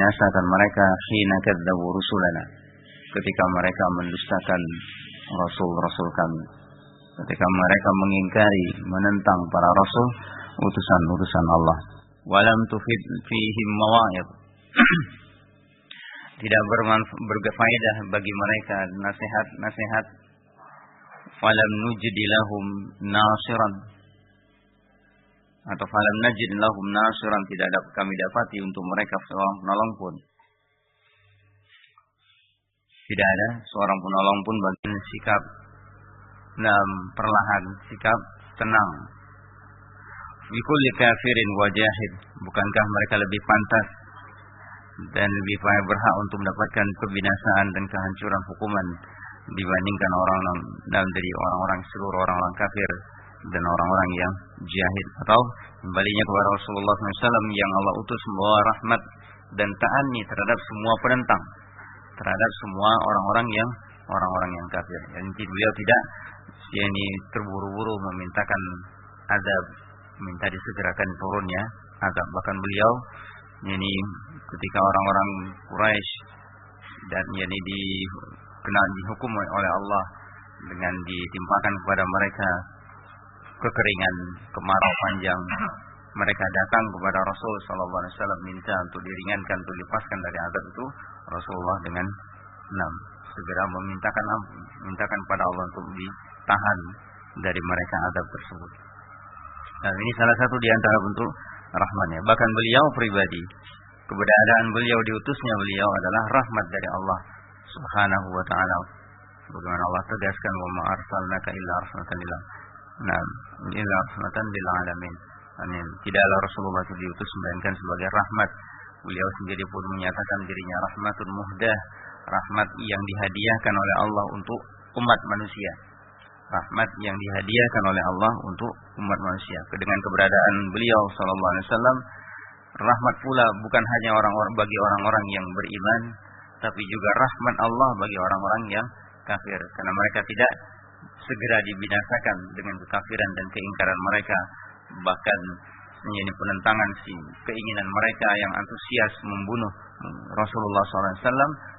binasakan mereka hina kadzabu rusulana, ketika mereka mendustakan rasul-rasul kami, ketika mereka mengingkari, menentang para rasul, utusan-utusan Allah. Walam tufid fihim mawa'id, tidak berfaedah bagi mereka nasihat-nasihat. Walam nujid lahum nasiran, atau falam najid lahum nasiran, tidak dapat kami dapati untuk mereka seorang penolong pun. Tidak ada seorang penolong pun bagi sikap perlahan, sikap tenang. Bikulli kafirin wajahid, bukankah mereka lebih pantas dan lebih berhak untuk mendapatkan kebinasaan dan kehancuran hukuman dibandingkan dari orang-orang seluruh orang-orang kafir dan orang-orang yang jahil? Atau kembalinya kepada Rasulullah SAW yang Allah utus membawa rahmat dan ta'anni terhadap semua penentang, terhadap semua orang-orang yang kafir. Dan beliau tidak terburu-buru memintakan azab, minta disegerakan turunnya azab. Bahkan beliau ketika orang-orang Quraisy dan dihukum oleh Allah dengan ditimpakan kepada mereka kekeringan, kemarau panjang, mereka datang kepada Rasul sallallahu alaihi wasallam minta untuk diringankan, untuk dilepaskan dari azab itu. Rasulullah dengan segera mintakan pada Allah untuk ditahan dari mereka azab tersebut. Dan ini salah satu di antara bentuk rahmatnya. Bahkan beliau pribadi, keberadaan beliau, diutusnya beliau adalah rahmat dari Allah Subhanahu wa ta'ala. Bagaimana Allah tegaskan, wa ma arsalnaka illa rahmatan lil alamin. Tidaklah Rasulullah itu diutus melainkan sebagai rahmat. Beliau sendiri pun menyatakan dirinya rahmatun muhdah, rahmat yang dihadiahkan oleh Allah untuk umat manusia. Rahmat yang dihadiahkan oleh Allah untuk umat manusia. Dengan keberadaan beliau sallallahu alaihi wasallam, rahmat pula bukan hanya bagi orang-orang yang beriman, tapi juga rahmat Allah bagi orang-orang yang kafir, karena mereka tidak segera dibinasakan dengan kekafiran dan keingkaran mereka. Bahkan menjadi penentangan keinginan mereka yang antusias membunuh Rasulullah SAW,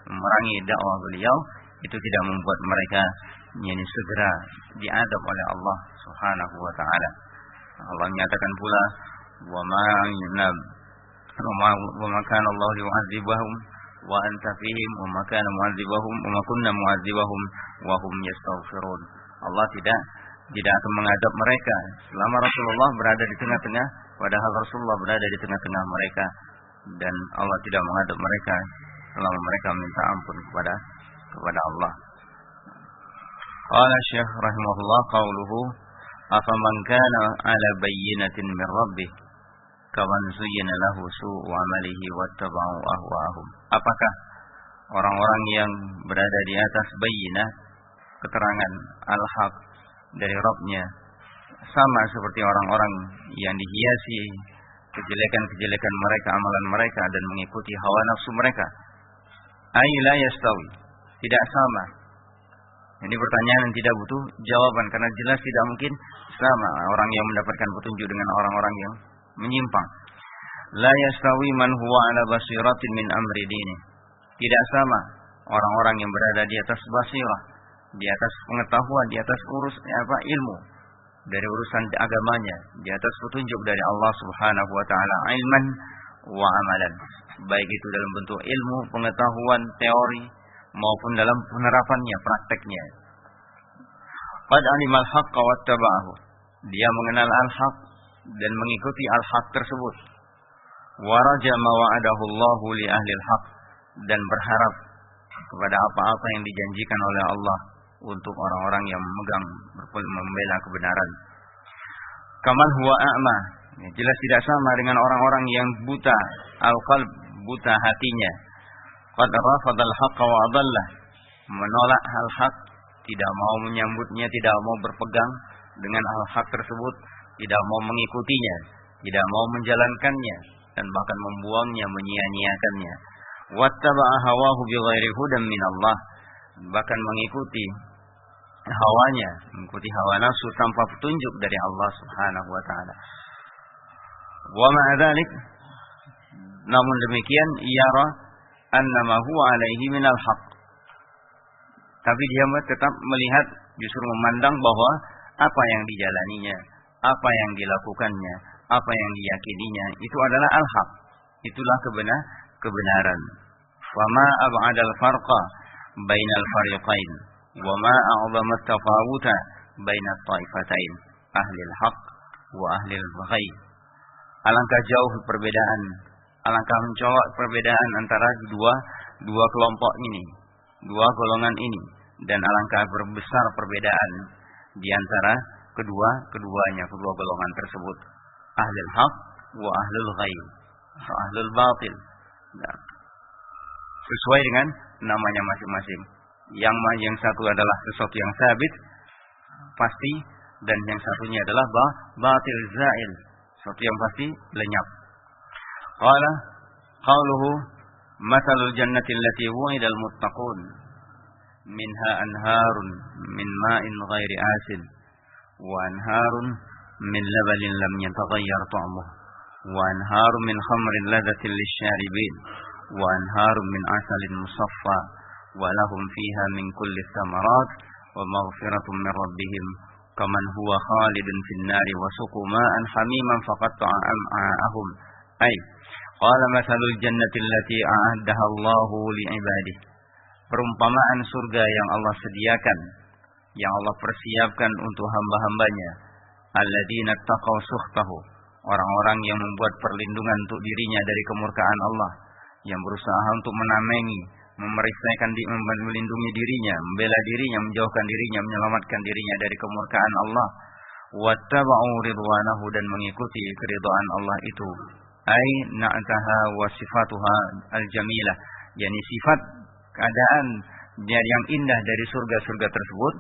memerangi dakwah beliau, itu tidak membuat mereka segera diadab oleh Allah Subhanahu wa ta'ala. Allah menyatakan pula, wa ma kana Allah yu'adzibahum wa anta fihim wa ma kana mu'adzibahum wa ma kunna mu'adzibahum wa hum yastaghfirun. Allah tidak akan mengadab mereka selama Rasulullah berada di tengah-tengah, padahal Rasulullah berada di tengah-tengah mereka, dan Allah tidak mengadab mereka selama mereka minta ampun kepada Allah. Qala Syekh rahimahullah, qauluhu afaman kana ala bayyinatin min rabbih kaman zuyyina lahu su'u amalihi wattaba'u ahwa'ahum. Apakah orang-orang yang berada di atas bayyinah, keterangan al-haq dari Rabbnya, sama seperti orang-orang yang dihiasi kejelekan-kejelekan mereka, amalan mereka, dan mengikuti hawa nafsu mereka? Ay la yastawi, tidak sama. Ini pertanyaan yang tidak butuh jawaban, karena jelas tidak mungkin sama orang yang mendapatkan petunjuk dengan orang-orang yang menyimpang. La yastawi man huwa ala basiratin min amri dini. Tidak sama orang-orang yang berada di atas basirah, di atas pengetahuan, di atas ilmu dari urusan agamanya, di atas petunjuk dari Allah Subhanahu wa ta'ala, ilman wa amalan, baik itu dalam bentuk ilmu, pengetahuan, teori, maupun dalam penerapannya, prakteknya. Qad alimal haqqa wattaba'ahu, dia mengenal al-haq dan mengikuti al-haq tersebut. Wa raja ma wa'adahu Allahu li ahli al-haq, dan berharap kepada apa-apa yang dijanjikan oleh Allah untuk orang-orang yang membela kebenaran. Kaman huwa a'ma, jelas tidak sama dengan orang-orang yang buta al-qalb, buta hatinya. Qad rafadal haqqa wa adallah, menolak al-haq, tidak mau menyambutnya, tidak mau berpegang dengan al-haq tersebut, tidak mau mengikutinya, tidak mau menjalankannya, dan bahkan membuangnya, menyia-nyiakannya. Wattaba'a hawahu bighairi hudan min Allah, bahkan mengikuti hawanya, mengikuti hawa nafsu tanpa petunjuk dari Allah Subhanahu wa ta'ala. Wa ma'a dzalik, namun demikian yara annama huwa alaihi minal haq. Tapi dia tetap melihat, justru memandang bahwa apa yang dijalaninya, apa yang dilakukannya, apa yang diyakininya itu adalah al-haq. Itulah kebenaran. Fama ab'adal farqa bainal fariqain wa ma a'zama at-tafawuta bainat ta'ifatain ahlil haq wa ahlil ghay. Alangkah jauh perbedaan, alangkah mencolok perbedaan antara dua kelompok ini, dua golongan ini, dan alangkah berbesar perbedaan di antara keduanya, kedua golongan tersebut, ahlul haq wa ahlul ghay, ahlul batil. Nah, sesuai dengan namanya masing-masing. Yang satu adalah sesuatu yang sabit, pasti, dan yang satunya adalah batil zail, sesuatu yang pasti lenyap. Qala qauluhu mathalul jannati allati wu'ida al-muttaqun minha anharun min ma'in ghairi asin wa anharun min labanin lam yataghayyar ta'muhu wa anharun min khamrin ladhatin lisyaribin wa anharun min asalin musaffa wa lahum fiha min kulli thamarat wa maghfiratun min rabbihim kaman huwa khalidun fin nari wa suqu ma'an hamiman faqatta'a am'a'ahum. Ay qala mathalul jannati allati a'addaha Allahu li'ibadihi, perumpamaan surga yang Allah sediakan, yang Allah persiapkan untuk hamba-hambanya, alladzina taqaw sukhtahu, orang-orang yang membuat perlindungan untuk dirinya dari kemurkaan Allah, yang berusaha untuk melindungi dirinya, membela dirinya, menjauhkan dirinya, menyelamatkan dirinya dari kemurkaan Allah. Wattaba'u ridwanahu, dan mengikuti keridhaan Allah itu. Ai na'taha wa sifatuha al-jamilah, yakni sifat keadaan yang indah dari surga-surga tersebut.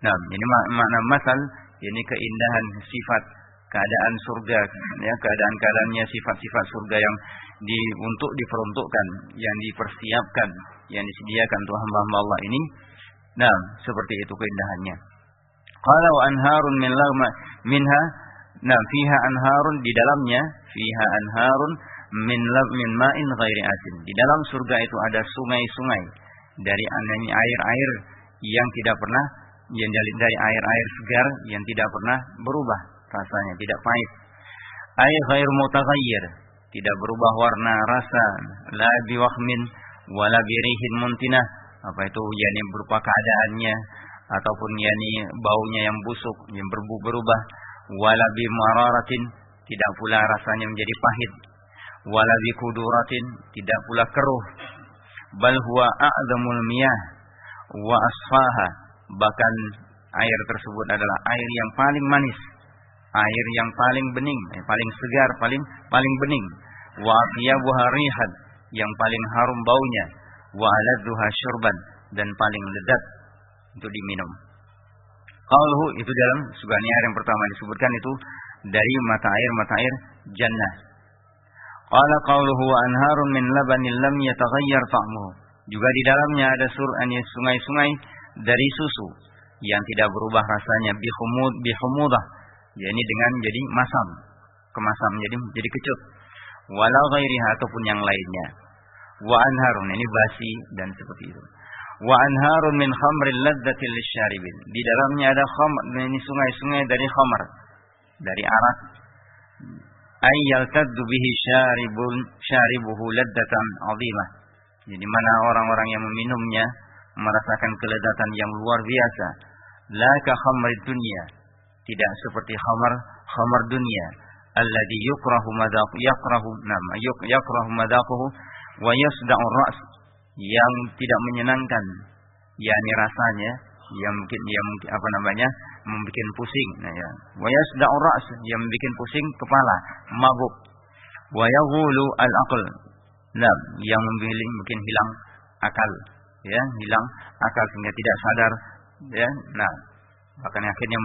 Nah, ini makna masal, yakni keindahan sifat keadaan surga, ya, keadaan-keadaannya, sifat-sifat surga yang untuk diperuntukkan, yang dipersiapkan, yang disediakan untuk hamba-hamba Allah ini. Nah, seperti itu keindahannya. Qala wa anharun min lagma minha, nah fiha anharun, di dalamnya fiha anharun min ma'in ghairi asin, di dalam surga itu ada sungai-sungai dari air-air yang tidak pernah, yang dari air-air segar yang tidak pernah berubah rasanya, tidak pahit. Air ghair mutaghayyir, tidak berubah warna rasa, la biwahmin wala birihin muntinah, apa itu, yakni berupa keadaannya ataupun yakni baunya yang busuk, yang berubah, wala bimararatin, tidak pula rasanya menjadi pahit, wala bikuduratin, tidak pula keruh, bal huwa a'zamul miyah wa asfaha, bahkan air tersebut adalah air yang paling manis, air yang paling bening, paling segar, paling bening, wa atyabuha rihan, yang paling harum baunya, wa aladzuha syurban, dan paling lezat untuk diminum. Qauluhu, itu dalam surga air yang pertama disebutkan itu dari mata air jannah. Qala qauluhu wa anharun min labanin lam yataghayyar ta'muhu, juga di dalamnya ada sungai-sungai dari susu yang tidak berubah rasanya, bihumudah, yakni dengan jadi masam, kemasam jadi kecut, wala ghairiha, ataupun yang lainnya. Wa anharun, ini basi dan seperti itu. Wa anharun min khamrin ladzatil lisyaribin, di dalamnya ada khamr, ini sungai-sungai dari khamr, dari arak. Ay yaltaddu bihi syaribuhu ladzatan 'azimah, jadi mana orang-orang yang meminumnya merasakan kelezatan yang luar biasa. La ka khamrid dunya, tidak seperti khamar dunia. Alladhi yukrahu madhaquhu wa yasda'ur ra's, yang tidak menyenangkan, yakni rasanya yang mungkin membikin pusing, nah ya. Wa yasda'ur ra's, yang membikin pusing kepala, mabuk. Wa yaghulu al-aql, nah, yang membikin hilang akal, ya, hilang akal sehingga tidak sadar, ya. Nah, bahkan akhirnya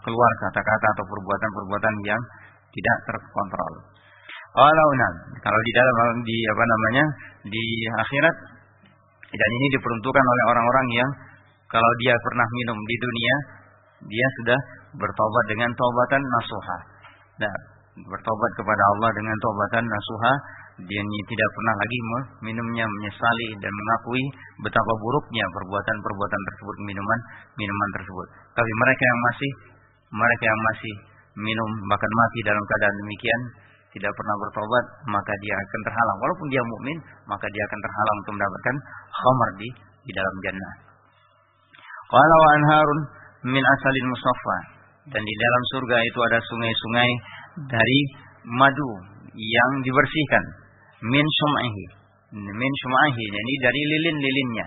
keluar kata-kata atau perbuatan-perbuatan yang tidak terkontrol. Kalau di dalam di akhirat, dan ini diperuntukkan oleh orang-orang yang kalau dia pernah minum di dunia, dia sudah bertobat dengan taubatan nasuha. Nah, bertobat kepada Allah dengan taubatan nasuha, Dia tidak pernah lagi minumnya, menyesali dan mengakui betapa buruknya perbuatan-perbuatan tersebut, minuman tersebut. Tapi mereka yang masih minum bahkan mati dalam keadaan demikian, tidak pernah bertobat, maka dia akan terhalang. Walaupun dia mukmin, maka dia akan terhalang untuk mendapatkan khamar di dalam jannah. Qala wa anharun min asalin musaffa. Dan di dalam surga itu ada sungai-sungai dari madu yang dibersihkan. Min shumahi, yani dari lilin-lilinnya,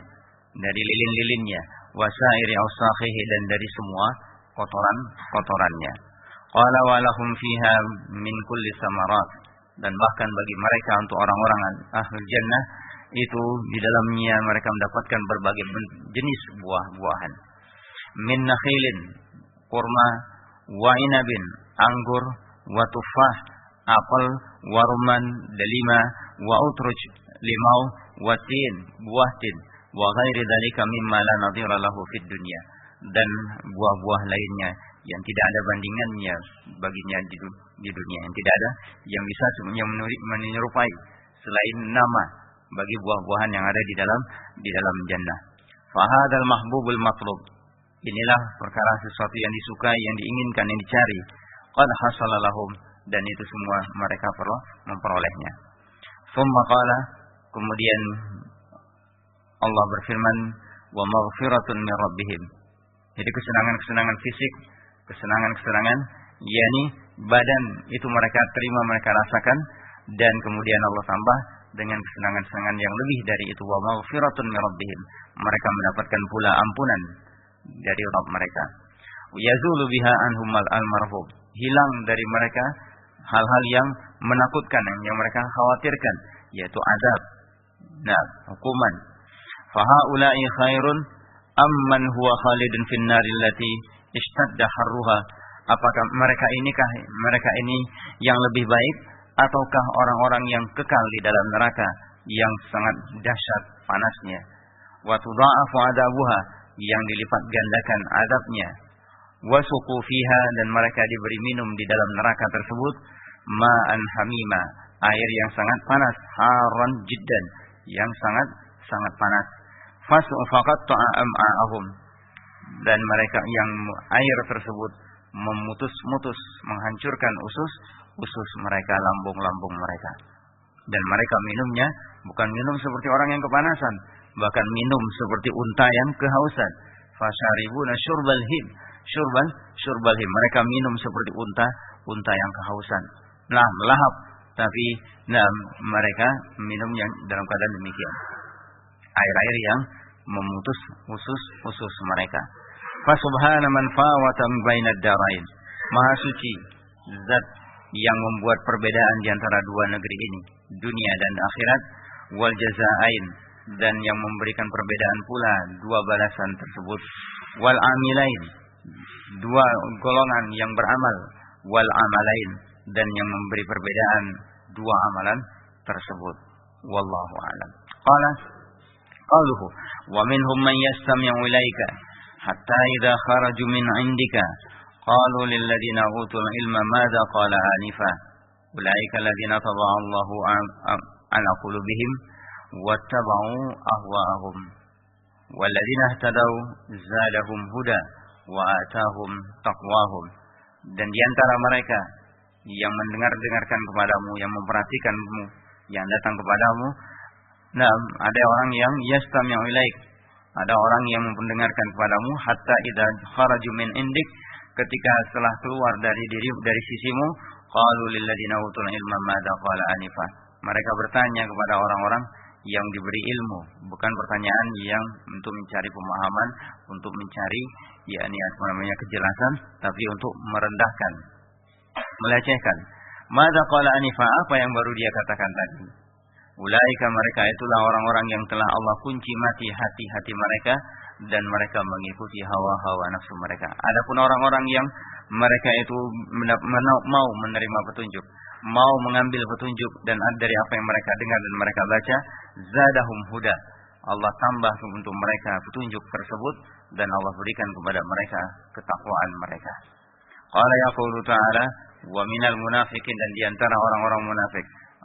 wasairi awsakhihi, dan dari semua kotorannya. Qala wa lahum fiha min kulli samarat, dan bahkan bagi mereka, untuk orang-orang ahlul jannah itu, di dalamnya mereka mendapatkan berbagai jenis buah-buahan. Min nakhilin, kurma, wa inabin, anggur, wa tufah, apel, wa rumman, delima, wa utruj, limau, wa tin, buah tin, wa ghairi dzalika mimma la nadhira lahu fid dunya, dan buah-buah lainnya yang tidak ada bandingannya baginya di dunia, yang tidak ada yang bisa menyerupai selain nama bagi buah-buahan yang ada di dalam jannah. Fa hadzal mahbubul matlub, inilah perkara sesuatu yang disukai, yang diinginkan, yang dicari. Qad hasala lahum, dan itu semua mereka perlu memperolehnya. Tsumma qala, kemudian Allah berfirman, wa maghfiratun min rabbihim. Jadi kesenangan-kesenangan fisik, kesenangan-kesenangan yakni badan itu mereka terima, mereka rasakan, dan kemudian Allah tambah dengan kesenangan-kesenangan yang lebih dari itu, wa maghfiratun min rabbihim. Mereka mendapatkan pula ampunan dari Rabb mereka. Yazulu biha anhum al-marhub, hilang dari mereka hal-hal yang menakutkan, yang mereka khawatirkan, yaitu azab, hukuman. Fa haula'i khairun amman huwa khalidun fin nari allati ishtadda harruha. Apakah mereka ini yang lebih baik, ataukah orang-orang yang kekal di dalam neraka yang sangat dahsyat panasnya? Wa tudha'afu adabuha, yang dilipat gandakan azabnya. Wasuqu fiha, dan mereka diberi minum di dalam neraka tersebut ma'an hamima, air yang sangat panas, haran jiddan, yang sangat panas. Faqatta'a am'a'ahum, dan mereka yang air tersebut memutus-mutus, menghancurkan usus mereka, lambung-lambung mereka. Dan mereka minumnya bukan minum seperti orang yang kepanasan, bahkan minum seperti unta yang kehausan. Fasyaribuna syurbal him, mereka minum seperti unta yang kehausan. Melahap, tapi mereka minumnya dalam keadaan demikian. Air-air yang memutus usus mereka. Fa subhana man fawata bainad darain, maha suci zat yang membuat perbedaan di antara dua negeri ini, dunia dan akhirat, wal jazaain, dan yang memberikan perbedaan pula dua balasan tersebut, wal amilain, dua golongan yang beramal, wal amalain, dan yang memberi perbedaan dua amalan tersebut. Wallahu a'lam. Qaluhu wa minhum man yastami'u ilaika hatta idza kharaju min 'indika qalu lil ladzina utul ilma madza qala anifa ulaika alladzina taba'a Allahu ala qulubihim wattaba'u ahwa'ahum wal ladzina ihtadaw zadahum huda wa atahum taqwahum. Dan di antara mereka yang mendengarkan kepadamu, yang memperhatikanmu, yang datang kepadamu, ada orang yang yastami'u ilaik, ada orang yang mendengarkan kepadamu, hatta idza kharaju min indik, ketika setelah keluar dari sisimu, qalu lil ladzina utul ilma madza qala anifa, mereka bertanya kepada orang-orang yang diberi ilmu, bukan pertanyaan yang untuk mencari pemahaman, untuk mencari kejelasan, tapi untuk merendahkan, melecehkan. Madza qala anifa, apa yang baru dia katakan tadi? Ulaika, mereka itulah orang-orang yang telah Allah kunci mati hati-hati mereka, dan mereka mengikuti hawa-hawa nafsu mereka. Adapun orang-orang yang mereka itu mau menerima petunjuk, mau mengambil petunjuk dan dari apa yang mereka dengar dan mereka baca, zadahum huda, Allah tambah untuk mereka petunjuk tersebut, dan Allah berikan kepada mereka ketakwaan mereka. Qala yaqulu ta'ala wa minal munafiqin, dan di antara orang-orang munafik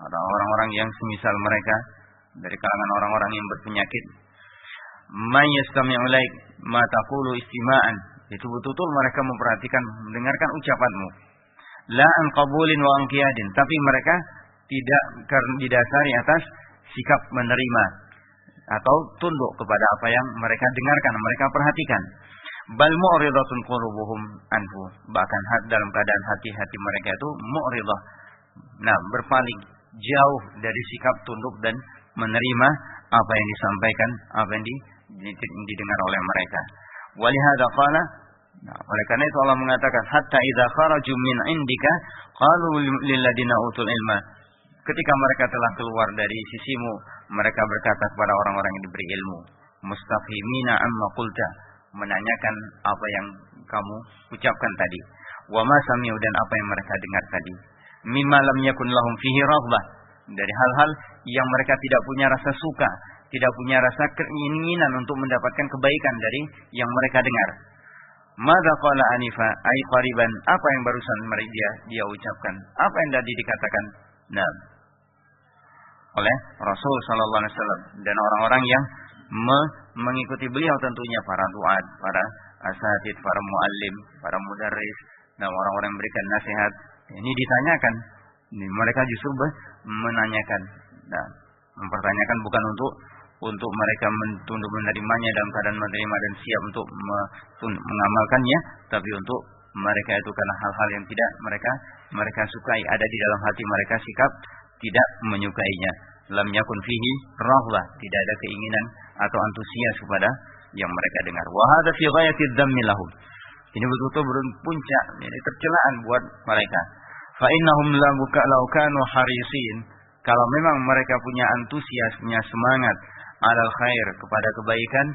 orang-orang yang semisal mereka dari kalangan orang-orang yang berpenyakit. Man yastami'u ilaik ma taqulu istima'an, itu betul-betul mereka memperhatikan, mendengarkan ucapanmu. La an qabulin wa an qiyadin, tapi mereka tidak didasari atas sikap menerima atau tunduk kepada apa yang mereka dengarkan, mereka perhatikan. Bal mu'ridatun qulubuhum anhu, bahkan dalam keadaan hati-hati mereka itu mu'ridah, berpaling jauh dari sikap tunduk dan menerima apa yang disampaikan, apa yang didengar oleh mereka. Walihada qala, oleh karena itu Allah mengatakan hatta idza kharaju min indika qalu lil ladina utul ilma, ketika mereka telah keluar dari sisimu, mereka berkata kepada orang-orang yang diberi ilmu, mustafhimina amma qulta, menanyakan apa yang kamu ucapkan tadi. Wa ma sami'u, dan apa yang mereka dengar tadi. Mimma lam yakun lahum fihi raghbah, dari hal-hal yang mereka tidak punya rasa suka, tidak punya rasa keinginan untuk mendapatkan kebaikan dari yang mereka dengar. Madza qala anifa ay qariban, apa yang barusan dia ucapkan, apa yang tadi dikatakan oleh Rasul sallallahu alaihi wasallam dan orang-orang yang mengikuti beliau, tentunya para duat, para asatid, para muallim, para mudarris, dan orang-orang yang memberikan nasihat. Ini ditanyakan, mereka justru menanyakan, mempertanyakan bukan untuk mereka tunduk menerimanya dalam keadaan menerima dan siap untuk mengamalkannya, tapi untuk mereka itu karena hal-hal yang tidak mereka sukai ada di dalam hati mereka, sikap tidak menyukainya. Lam yakun fihi raghbah, tidak ada keinginan atau antusias kepada yang mereka dengar. Wa hadza fi ghayati dzammi lahum, ini betul-betul puncak, ini tercelaan buat mereka. Fa innahum law kanu harisin, kalau memang mereka punya antusias, punya semangat alal khair, kepada kebaikan,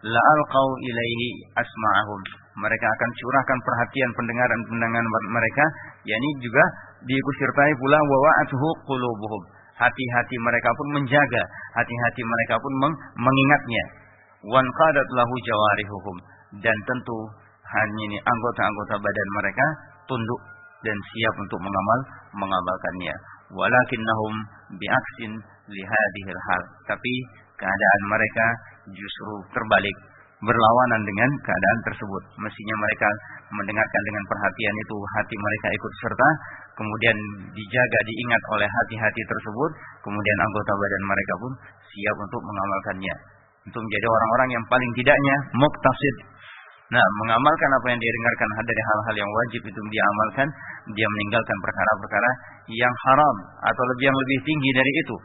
la alqau ilaihi asma'ahum, mereka akan curahkan perhatian pendengaran mereka, yakni juga diikusertai pula wa wa'atuhu qulubuhum, hati-hati mereka pun menjaga, hati-hati mereka pun mengingatnya. Wan qadat lahu jawarihuhum, dan tentu hanya ini anggota-anggota badan mereka tunduk dan siap untuk mengamalkannya. Walakinnahum bi'aksin li hadhil hal, tapi keadaan mereka justru terbalik, berlawanan dengan keadaan tersebut. Mestinya mereka mendengarkan dengan perhatian itu, hati mereka ikut serta, kemudian dijaga, diingat oleh hati-hati tersebut, kemudian anggota badan mereka pun siap untuk mengamalkannya, untuk menjadi orang-orang yang paling tidaknya muqtasid, mengamalkan apa yang dia dengarkan dari hal-hal yang wajib itu dia amalkan, dia meninggalkan perkara-perkara yang haram atau yang lebih tinggi dari itu.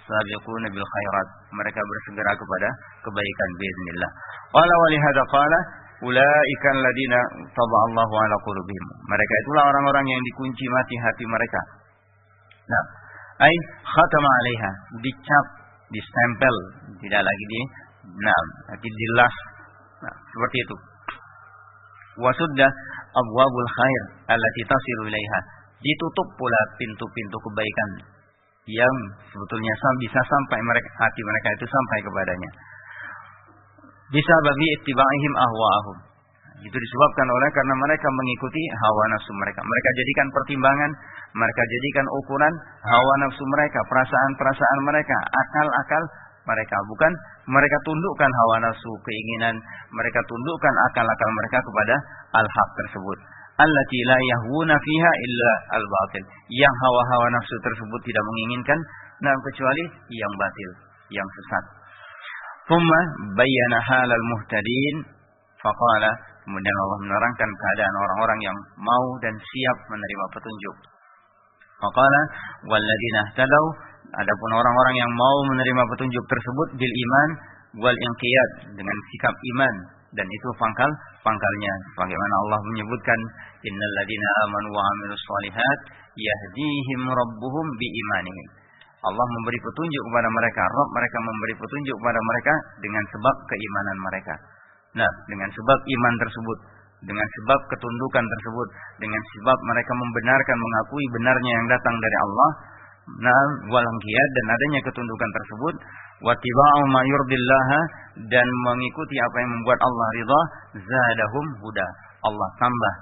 Sabiquna bil khairat, mereka bersegera kepada kebaikan biiznillah. Qala wa lihada qala ulaika alladziina taba'allahu 'ala qulubihim, mereka itulah orang-orang yang dikunci mati hati mereka. Ai khatama 'alaiha, dicap, distempel, tidak lagi dilas. Seperti itu. Wasudda abwabul khair allati tasilu ilaiha, ditutup pula pintu-pintu kebaikan yang sebetulnya bisa sampai hati mereka itu sampai kepadanya. Bisa bagi ittiba'ihim ahwa'ahum, itu disebabkan karena mereka mengikuti hawa nafsu mereka. Mereka jadikan pertimbangan, mereka jadikan ukuran hawa nafsu mereka, perasaan-perasaan mereka, akal-akal mereka. Bukan mereka tundukkan hawa nafsu, keinginan, mereka tundukkan akal-akal mereka kepada al-haq tersebut. Allati la yahwuna fiha illa al-batil, yang hawa-hawa nafsu tersebut tidak menginginkan kecuali yang batil, yang sesat. Thumma bayyana halal muhtadin faqala, kemudian Allah menerangkan keadaan orang-orang yang mau dan siap menerima petunjuk. Faqala walladzina ihtadaw, adapun orang-orang yang mau menerima petunjuk tersebut bil iman wal inqiyad, dengan sikap iman, dan itu pangkalnya. Bagaimana Allah menyebutkan innal ladzina amanu wa 'amilus shalihat yahdihim rabbuhum bi imanihim. Allah memberi petunjuk kepada mereka, Rabb mereka memberi petunjuk kepada mereka dengan sebab keimanan mereka. Dengan sebab iman tersebut, dengan sebab ketundukan tersebut, dengan sebab mereka membenarkan, mengakui benarnya yang datang dari Allah, wal inqiyad, dan adanya ketundukan tersebut, wattiba'u ma yurdillah, dan mengikuti apa yang membuat Allah ridha, zadahum huda, Allah tambah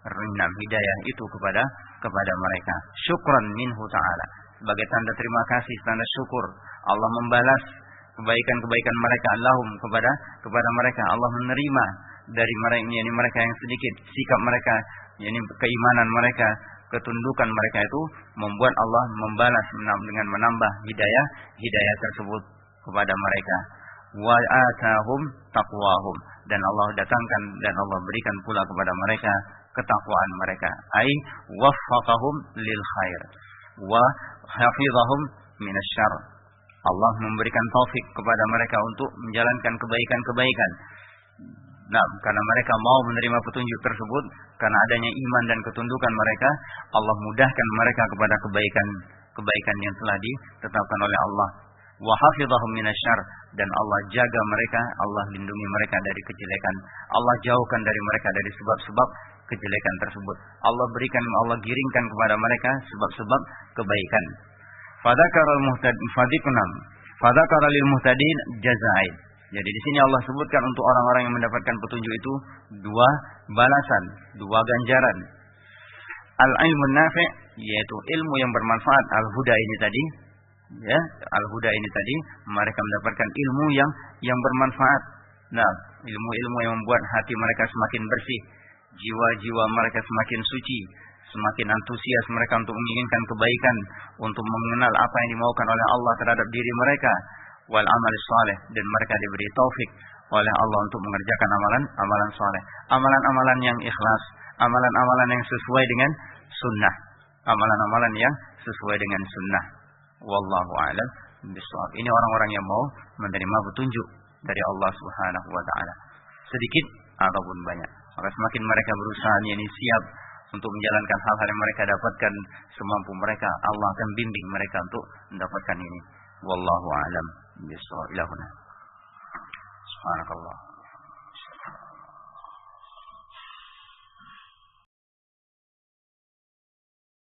hidayah itu kepada kepada mereka. Syukran minhu ta'ala. Sebagai tanda terima kasih, tanda syukur. Allah membalas kebaikan-kebaikan mereka lahum kepada mereka. Allah menerima dari mereka, yakni mereka yang sedikit, sikap mereka, yakni keimanan mereka, ketundukan mereka itu membuat Allah membalas dengan menambah hidayah tersebut kepada mereka. Wa atahum taqwahum, dan Allah datangkan dan Allah berikan pula kepada mereka ketakwaan mereka. Ai waffaqahum lil khair wa hafizahum minasyarr. Allah memberikan taufik kepada mereka untuk menjalankan kebaikan-kebaikan. Nah, karena mereka mau menerima petunjuk tersebut, karena adanya iman dan ketundukan mereka, Allah mudahkan mereka kepada kebaikan yang telah ditetapkan oleh Allah. Wa hafizahum minasyarr, dan Allah jaga mereka, Allah lindungi mereka dari kejelekan. Allah jauhkan dari mereka dari sebab-sebab kejelekan tersebut. Allah giringkan kepada mereka sebab-sebab kebaikan. Fadzakara lil muhtadin jazaain. Jadi di sini Allah sebutkan untuk orang-orang yang mendapatkan petunjuk itu dua balasan, dua ganjaran. Al-ilmun nafi', yaitu ilmu yang bermanfaat. Al-huda ini tadi, ya, al-huda ini tadi mereka mendapatkan ilmu yang bermanfaat. Nah, ilmu-ilmu yang membuat hati mereka semakin bersih, jiwa-jiwa mereka semakin suci, semakin antusias mereka untuk menginginkan kebaikan, untuk mengenal apa yang dimaukan oleh Allah terhadap diri mereka. Wal amal saleh, dan mereka diberi taufik oleh Allah untuk mengerjakan amalan saleh, amalan-amalan yang ikhlas, amalan-amalan yang sesuai dengan sunnah, amalan-amalan yang sesuai dengan sunnah. Wallahu a'lam bishawab. Ini orang-orang yang mau menerima petunjuk dari Allah Subhanahu wa taala, sedikit ataupun banyak. Maka semakin mereka berusaha yakni siap untuk menjalankan hal-hal yang mereka dapatkan semampu mereka, Allah akan bimbing mereka untuk mendapatkan ini. Wallahu a'lam bishawab. Ilahuna subhanakallah.